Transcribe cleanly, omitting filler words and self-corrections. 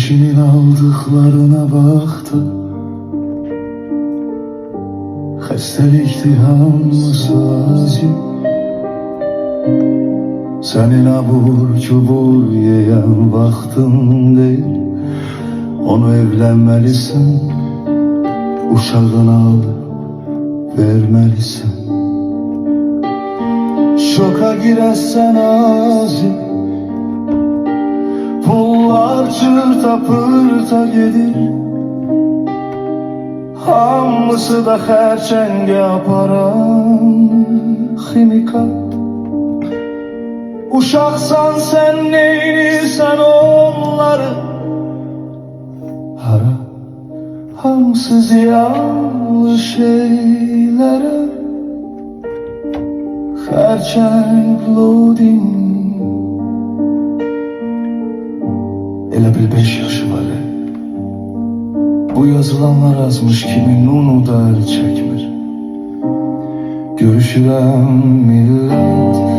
kişinin aldıklarına baktı. Xəstəlikdir hamısı acı. Sənin abur cubur yeyən vaxtın deyil. Onu evlənməlisən, uşağını al verməlisən. Şoka girəsən azı, pullar çırta pırta gedir. Hamısı da xərçəngə aparan ximikat. Uşaqsan sən neynirsən onları? Hara? Hamısı ziyanlı şeylərə. Xərçəng loading. Elə bil 5 yaşı var. Bu yazılanlar azmış kimi nunu da əl çəkmir. Görüşürəm millət